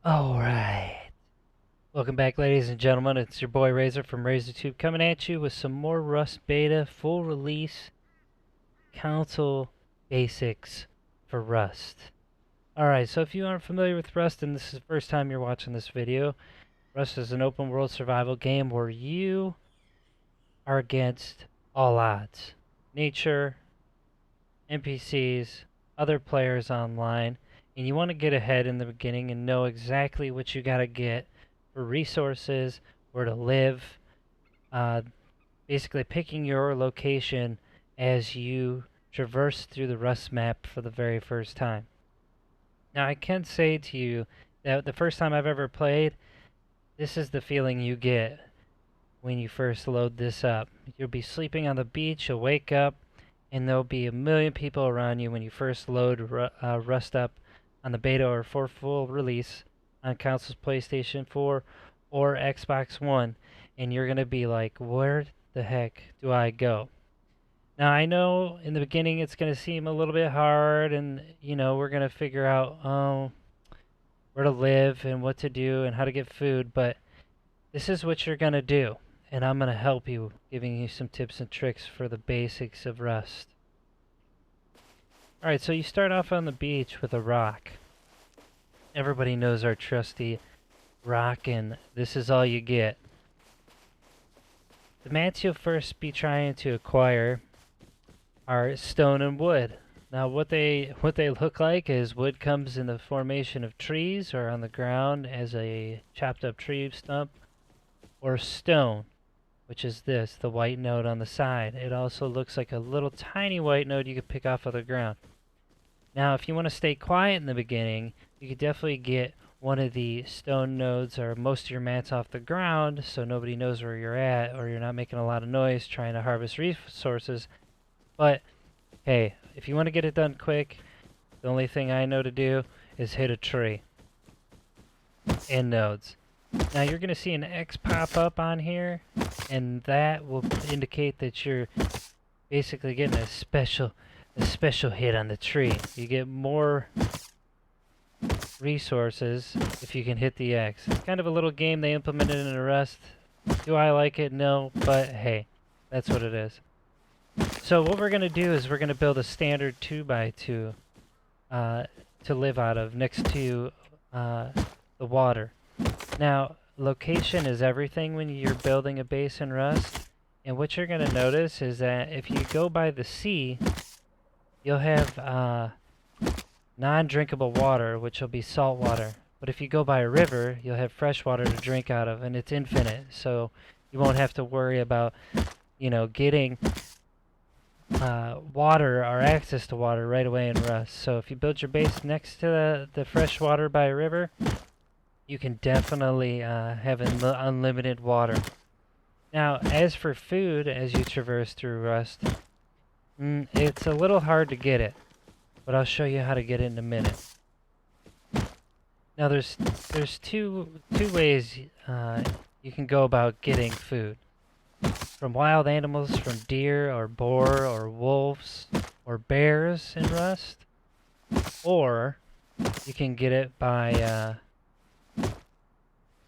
Alright. Welcome back, ladies and gentlemen. It's your boy Razor from RazorTube coming at you with some more Rust Beta full release console basics for Rust. Alright, so if you aren't familiar with Rust and this is the first time you're watching this video, Rust is an open world survival game where you are against all odds. Nature, NPCs, other players online, and you want to get ahead in the beginning and know exactly what you got to get for resources, where to live, uh, basically picking your location as you traverse through the Rust map for the very first time. Now, I can say to you that the first time I've ever played, this is the feeling you get when you first load this up. You'll be sleeping on the beach, you'll wake up, and there'll be a million people around you when you first load Rust up on the beta or for full release on consoles, PlayStation 4 or Xbox One, and you're going to be like, where the heck do I go? Now, I know in the beginning it's going to seem a little bit hard, and we're going to figure out where to live and what to do and how to get food, but this is what you're going to do, and I'm going to help you, giving you some tips and tricks for the basics of Rust. Alright, so you start off on the beach with a rock. Everybody knows our trusty rock, and this is all you get. The mats you'll first be trying to acquire are stone and wood. Now what they look like is wood comes in the formation of trees or on the ground as a chopped up tree stump, or stone, which is this, the white node on the side. It also looks like a little tiny white node you could pick off of the ground. Now, if you want to stay quiet in the beginning, you could definitely get one of the stone nodes or most of your mats off the ground so nobody knows where you're at or you're not making a lot of noise trying to harvest resources. But, hey, if you want to get it done quick, the only thing I know to do is hit a tree and nodes. Now, you're going to see an X pop up on here, and that will indicate that you're basically getting a special hit on the tree. You get more resources if you can hit the X. It's kind of a little game they implemented in Rust. Do I like it? No, but hey, that's what it is. So what we're going to do is we're going to build a standard 2x2 to live out of next to the water. Now, location is everything when you're building a base in Rust, and what you're going to notice is that if you go by the sea, you'll have non-drinkable water, which will be salt water. But if you go by a river, you'll have fresh water to drink out of, and it's infinite. So you won't have to worry about, getting water or access to water right away in Rust. So if you build your base next to the fresh water by a river, you can definitely have unlimited water. Now, as for food, as you traverse through Rust, it's a little hard to get it, but I'll show you how to get it in a minute. Now there's two ways you can go about getting food. From wild animals, from deer or boar or wolves or bears in Rust, or you can get it by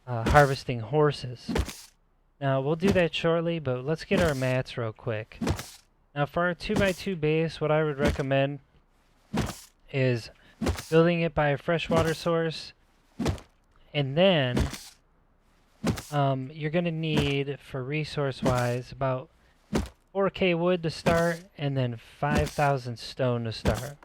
harvesting horses. Now we'll do that shortly, but let's get our mats real quick. Now for our 2x2 base, what I would recommend is building it by a freshwater source, and then you're going to need, for resource-wise, about 4K wood to start, and then 5,000 stone to start.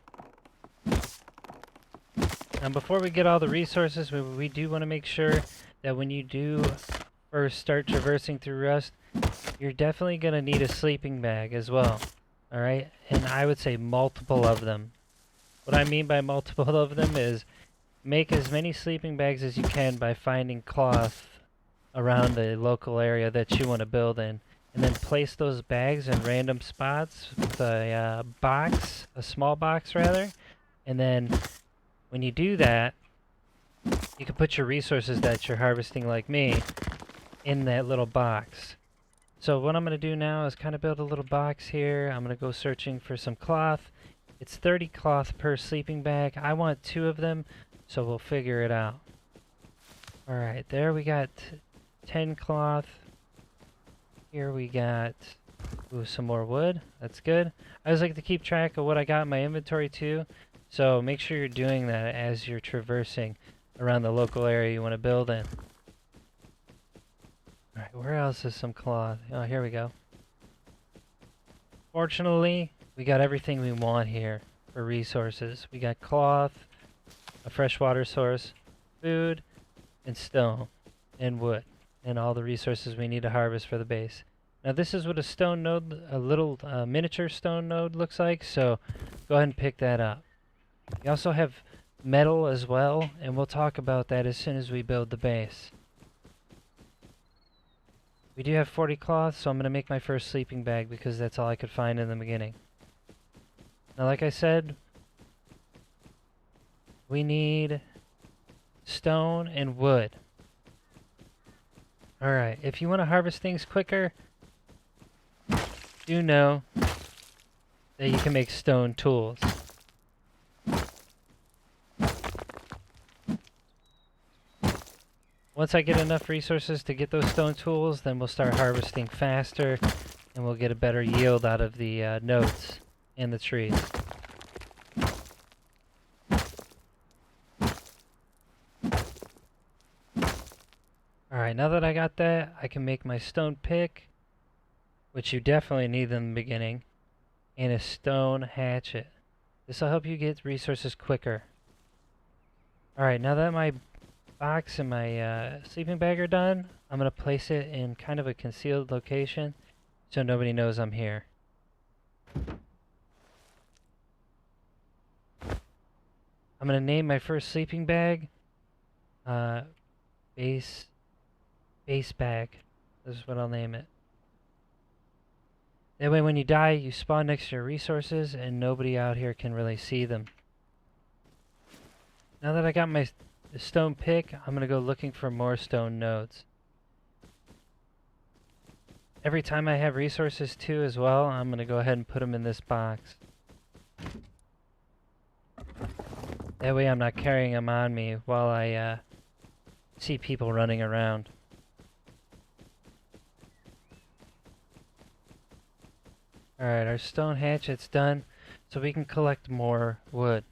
Now before we get all the resources, we do want to make sure that when you do first start traversing through Rust, you're definitely going to need a sleeping bag as well. Alright? And I would say multiple of them. What I mean by multiple of them is make as many sleeping bags as you can by finding cloth around the local area that you want to build in. And then place those bags in random spots with a box, a small box rather. And then when you do that, you can put your resources that you're harvesting like me in that little box. So what I'm going to do now is kind of build a little box here. I'm going to go searching for some cloth. It's 30 cloth per sleeping bag. I want 2 of them, so we'll figure it out. Alright, there we got 10 cloth. Here we got some more wood. That's good. I always like to keep track of what I got in my inventory too. So make sure you're doing that as you're traversing around the local area you want to build in. Alright, where else is some cloth? Oh, here we go. Fortunately, we got everything we want here for resources. We got cloth, a fresh water source, food, and stone, and wood, and all the resources we need to harvest for the base. Now this is what a stone node, a little miniature stone node looks like, so go ahead and pick that up. We also have metal as well, and we'll talk about that as soon as we build the base. We do have 40 cloth, so I'm going to make my first sleeping bag because that's all I could find in the beginning. Now like I said, we need stone and wood. Alright, if you want to harvest things quicker, do know that you can make stone tools. Once I get enough resources to get those stone tools, then we'll start harvesting faster and we'll get a better yield out of the nodes and the trees. Alright, now that I got that, I can make my stone pick, which you definitely need in the beginning, and a stone hatchet. This will help you get resources quicker. Alright, now that my box and my sleeping bag are done, I'm going to place it in kind of a concealed location so nobody knows I'm here. I'm going to name my first sleeping bag base bag. This is what I'll name it. That way when you die, you spawn next to your resources and nobody out here can really see them. Now that I got my stone pick, I'm going to go looking for more stone nodes. Every time I have resources too as well, I'm going to go ahead and put them in this box. That way I'm not carrying them on me while I see people running around. Alright, our stone hatchet's done, so we can collect more wood.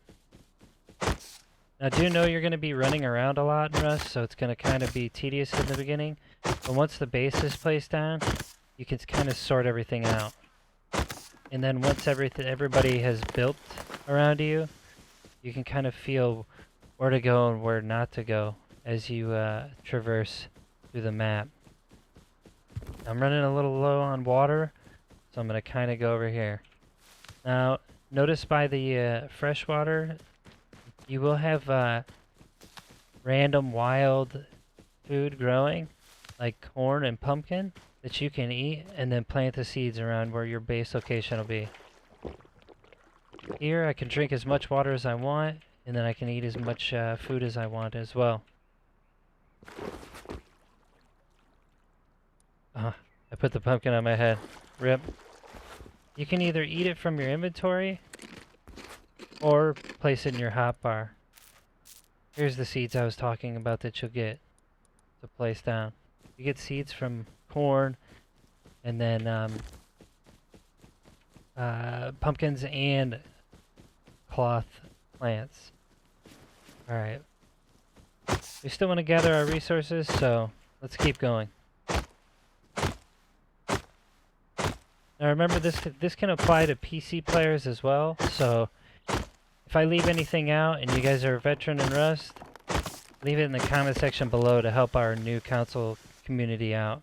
Now, do know you're going to be running around a lot in Rust, so it's going to kind of be tedious in the beginning. But once the base is placed down, you can kind of sort everything out. And then once everybody has built around you, you can kind of feel where to go and where not to go as you traverse through the map. I'm running a little low on water, so I'm going to kind of go over here. Now, notice by the fresh water, you will have random wild food growing, like corn and pumpkin, that you can eat and then plant the seeds around where your base location will be. Here I can drink as much water as I want, and then I can eat as much food as I want as well. I put the pumpkin on my head. Rip. You can either eat it from your inventory or place it in your hotbar. Here's the seeds I was talking about that you'll get to place down. You get seeds from corn and then pumpkins and cloth plants. Alright. We still want to gather our resources, so let's keep going. Now remember, this can apply to PC players as well, so if I leave anything out and you guys are a veteran in Rust, leave it in the comment section below to help our new console community out.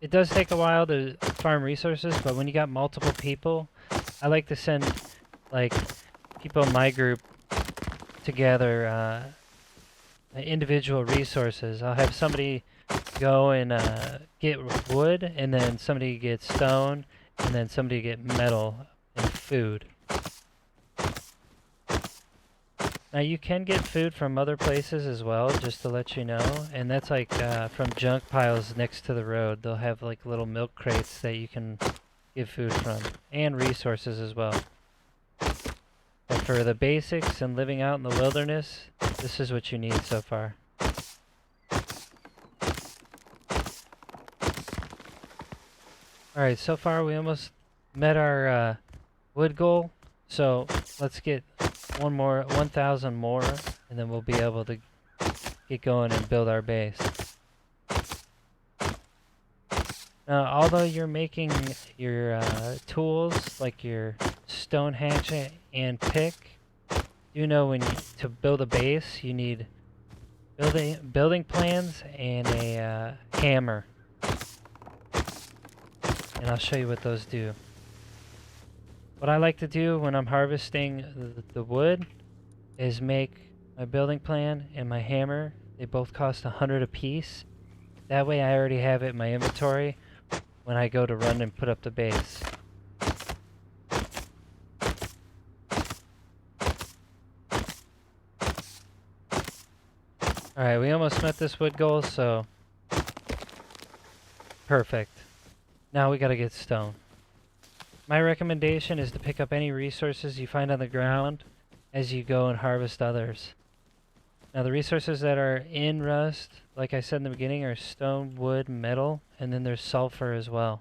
It does take a while to farm resources, but when you got multiple people, I like to send like people in my group to gather individual resources. I'll have somebody go and get wood, and then somebody get stone, and then somebody get metal and food. Now you can get food from other places as well, just to let you know, and that's like from junk piles next to the road. They'll have like little milk crates that you can get food from, and resources as well. But for the basics and living out in the wilderness, this is what you need so far. Alright, so far we almost met our wood goal, so let's get 1,000 more, and then we'll be able to get going and build our base. Now, although you're making your tools, like your stone hatchet and pick, you know to build a base, you need building plans and a hammer. And I'll show you what those do. What I like to do when I'm harvesting the wood is make my building plan and my hammer. They both cost 100 apiece. That way I already have it in my inventory when I go to run and put up the base. Alright, we almost met this wood goal, so perfect. Now we gotta get stone. My recommendation is to pick up any resources you find on the ground as you go and harvest others. Now the resources that are in Rust, like I said in the beginning, are stone, wood, metal, and then there's sulfur as well.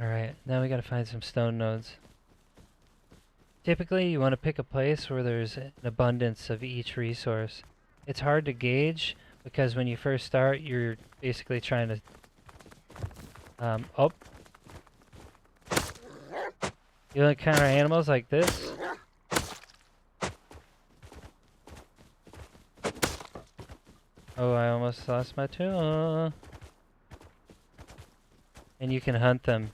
Alright, now we gotta find some stone nodes. Typically you want to pick a place where there's an abundance of each resource. It's hard to gauge because when you first start you're basically trying to you'll encounter animals like this. Oh, I almost lost my tool. And you can hunt them.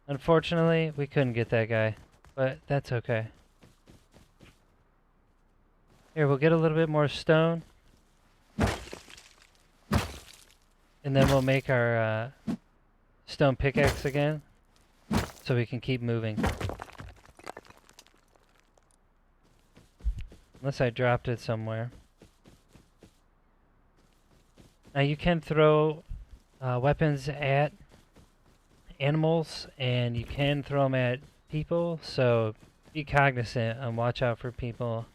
Unfortunately, we couldn't get that guy, but that's okay. Here, we'll get a little bit more stone. And then we'll make our stone pickaxe again, so we can keep moving. Unless I dropped it somewhere. Now you can throw weapons at animals, and you can throw them at people, so be cognizant and watch out for people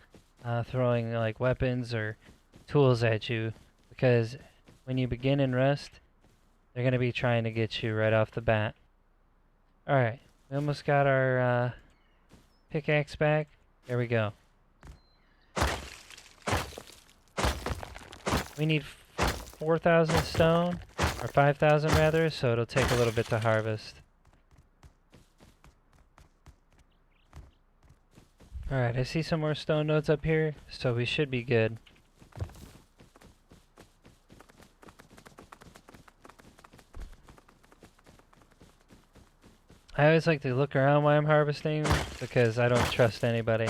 throwing like weapons or tools at you, because when you begin in Rust, they're going to be trying to get you right off the bat. Alright, we almost got our pickaxe back. There we go. We need 4,000 stone, or 5,000 rather, so it'll take a little bit to harvest. Alright, I see some more stone nodes up here, so we should be good. I always like to look around while I'm harvesting because I don't trust anybody.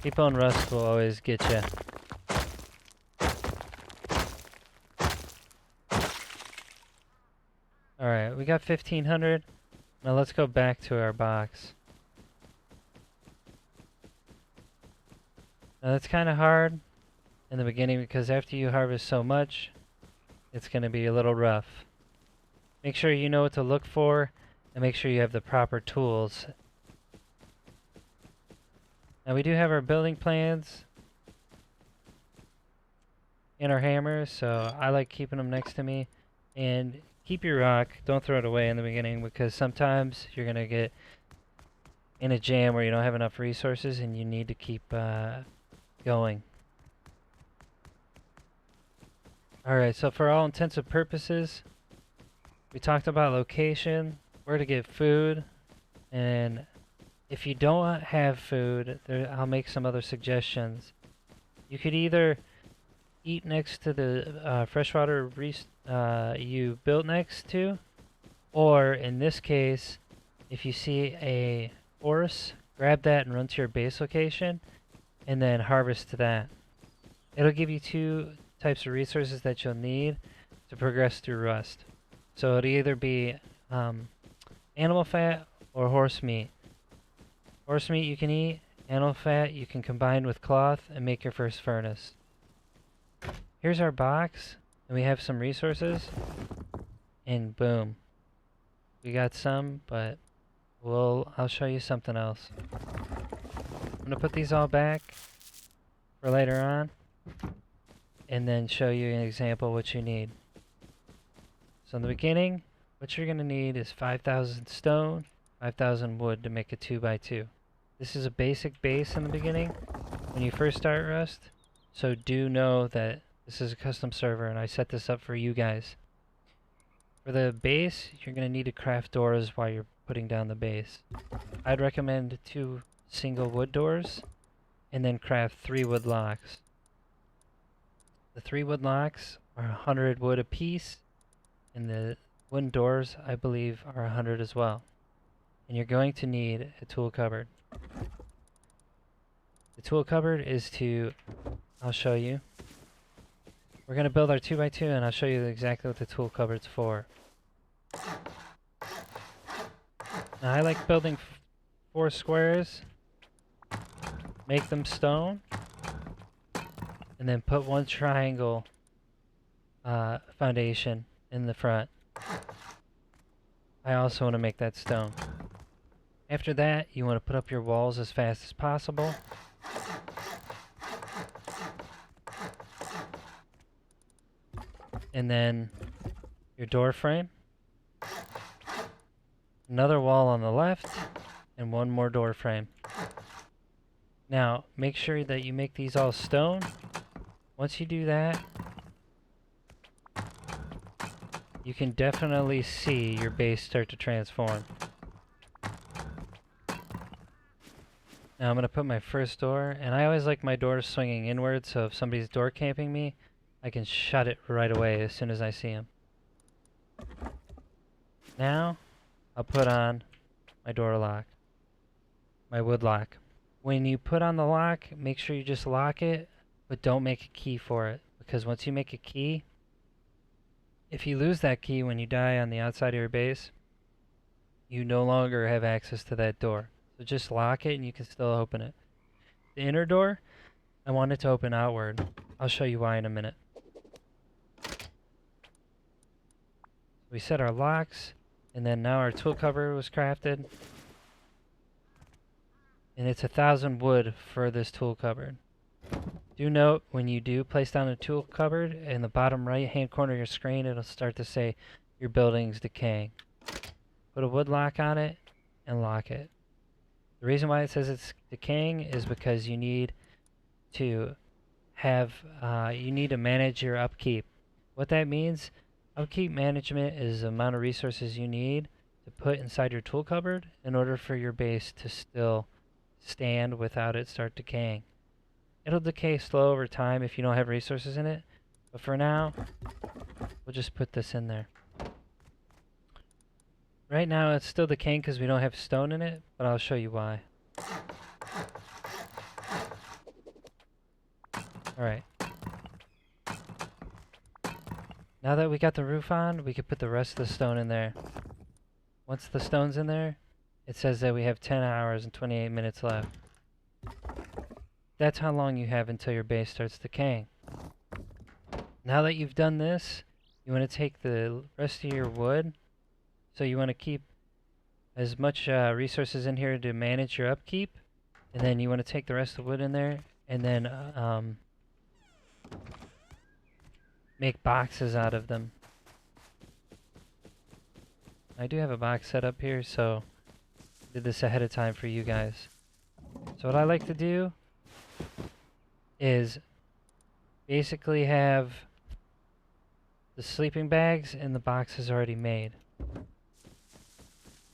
People in Rust will always get you. Alright, we got 1,500. Now let's go back to our box. Now that's kind of hard in the beginning because after you harvest so much, it's going to be a little rough. Make sure you know what to look for and make sure you have the proper tools. Now we do have our building plans and our hammers, so I like keeping them next to me. And keep your rock, don't throw it away in the beginning because sometimes you're going to get in a jam where you don't have enough resources and you need to keep going. Alright, so for all intents and purposes, we talked about location, where to get food, and if you don't have food, I'll make some other suggestions. You could either eat next to the freshwater you built next to, or in this case, if you see a horse, grab that and run to your base location, and then harvest that. It'll give you two types of resources that you'll need to progress through Rust. So it'll either be animal fat or horse meat. Horse meat you can eat, animal fat you can combine with cloth and make your first furnace. Here's our box, and we have some resources, and boom. We got some, but I'll show you something else. I'm gonna put these all back for later on, and then show you an example of what you need. So in the beginning, what you're gonna need is 5,000 stone, 5,000 wood to make a 2x2. This is a basic base in the beginning when you first start Rust, so do know that this is a custom server and I set this up for you guys. For the base, you're going to need to craft doors while you're putting down the base. I'd recommend 2 single wood doors and then craft 3 wood locks. The 3 wood locks are 100 wood apiece, and the wooden doors, I believe, are 100 as well. And you're going to need a tool cupboard. The tool cupboard is I'll show you. We're going to build our 2x2 and I'll show you exactly what the tool cupboard's for. Now I like building 4 squares, make them stone, and then put 1 triangle foundation in the front. I also want to make that stone. After that, you want to put up your walls as fast as possible. And then your door frame. Another wall on the left, and 1 more door frame. Now, make sure that you make these all stone. Once you do that, you can definitely see your base start to transform. Now I'm going to put my first door, and I always like my doors swinging inward, so if somebody's door camping me, I can shut it right away as soon as I see him. Now, I'll put on my door lock, my wood lock. When you put on the lock, make sure you just lock it, but don't make a key for it, because once you make a key, if you lose that key when you die on the outside of your base, you no longer have access to that door. So just lock it and you can still open it. The inner door, I want it to open outward. I'll show you why in a minute. We set our locks, and then now our tool cupboard was crafted. And it's 1,000 wood for this tool cupboard. Do note, when you do place down a tool cupboard, in the bottom right hand corner of your screen, it'll start to say your building's decaying. Put a wood lock on it and lock it. The reason why it says it's decaying is because you need to manage your upkeep. What that means, upkeep management is the amount of resources you need to put inside your tool cupboard in order for your base to still stand without it start decaying. It'll decay slow over time if you don't have resources in it, but for now, we'll just put this in there. Right now it's still decaying because we don't have stone in it, but I'll show you why. Alright. Now that we got the roof on, we can put the rest of the stone in there. Once the stone's in there, it says that we have 10 hours and 28 minutes left. That's how long you have until your base starts decaying. Now that you've done this, you want to take the rest of your wood. So you want to keep as much resources in here to manage your upkeep. And then you want to take the rest of the wood in there and then make boxes out of them. I do have a box set up here, so I did this ahead of time for you guys. So what I like to do is basically have the sleeping bags and the boxes already made.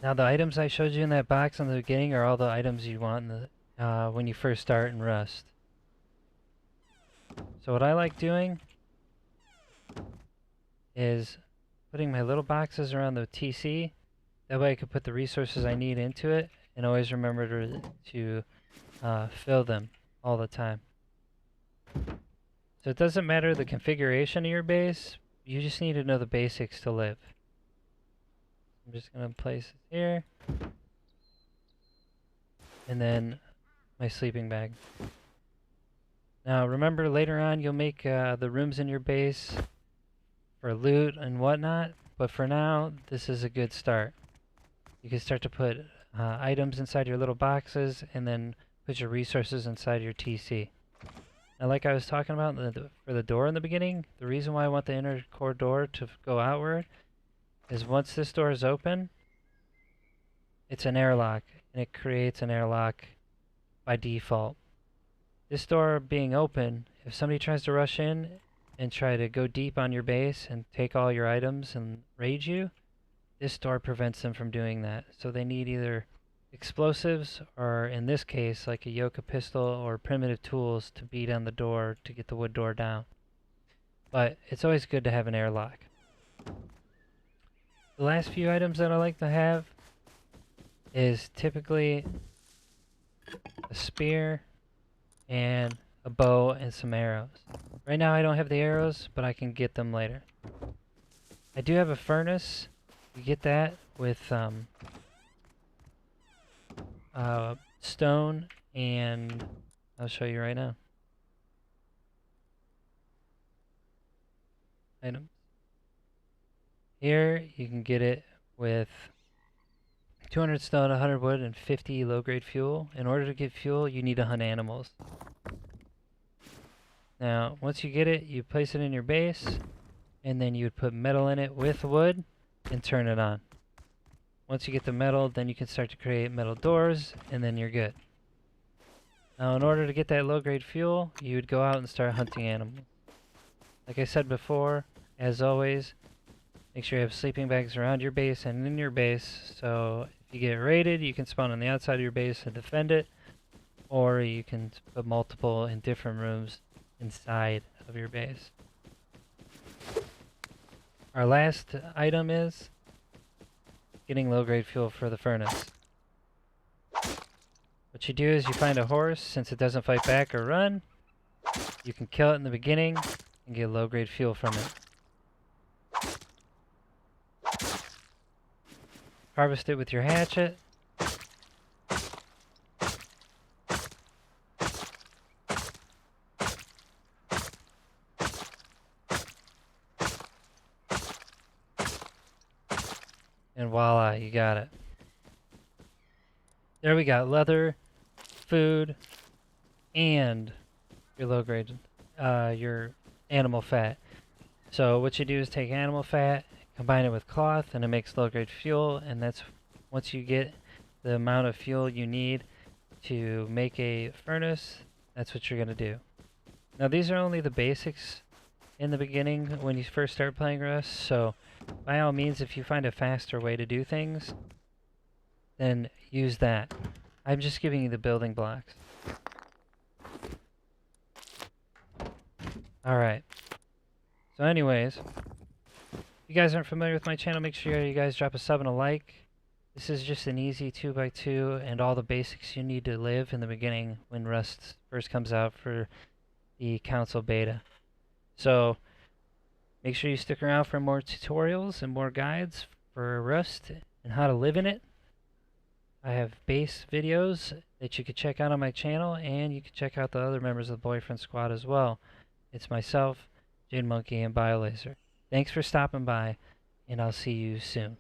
Now the items I showed you in that box in the beginning are all the items you want in the, when you first start in Rust. So what I like doing is putting my little boxes around the TC. That way I can put the resources I need into it and always remember to fill them all the time. So it doesn't matter the configuration of your base, you just need to know the basics to live. I'm just going to place it here. And then my sleeping bag. Now remember, later on you'll make the rooms in your base for loot and whatnot, but for now this is a good start. you can start to put items inside your little boxes and then put your resources inside your TC. Now, like I was talking about for the door in the beginning, the reason why I want the inner core door to go outward is once this door is open, it's an airlock, and it creates an airlock by default. This door being open, if somebody tries to rush in and try to go deep on your base and take all your items and raid you, this door prevents them from doing that. So they need either explosives or, in this case, like a yoke of pistol or primitive tools to beat on the door to get the wood door down. But it's always good to have an airlock. The last few items that I like to have is typically a spear and a bow and some arrows. Right now I don't have the arrows, but I can get them later. I do have a furnace. You get that with stone, and I'll show you right now. Items. Here you can get it with 200 stone, 100 wood, and 50 low-grade fuel. In order to get fuel, you need to hunt animals. Now, once you get it, you place it in your base, and then you would put metal in it with wood and turn it on. Once you get the metal, then you can start to create metal doors, and then you're good. Now, in order to get that low-grade fuel, you would go out and start hunting animals. Like I said before, as always, make sure you have sleeping bags around your base and in your base, so if you get raided, you can spawn on the outside of your base and defend it, or you can put multiple in different rooms inside of your base. Our last item is getting low-grade fuel for the furnace. What you do is you find a horse. Since it doesn't fight back or run, you can kill it in the beginning and get low-grade fuel from it. Harvest it with your hatchet. And voila, you got it. There we got leather, food, and your low grade, your animal fat. So what you do is take animal fat, combine it with cloth, and it makes low grade fuel, and that's once you get the amount of fuel you need to make a furnace, that's what you're going to do. Now these are only the basics in the beginning when you first start playing Rust, so by all means, if you find a faster way to do things, then use that. I'm just giving you the building blocks. Alright. So anyways, if you guys aren't familiar with my channel, make sure you guys drop a sub and a like. This is just an easy 2x2 and all the basics you need to live in the beginning when Rust first comes out for the console beta. So make sure you stick around for more tutorials and more guides for Rust and how to live in it. I have base videos that you can check out on my channel, and you can check out the other members of the Boyfriend Squad as well. It's myself, Jade Monkey, and BioLaser. Thanks for stopping by, and I'll see you soon.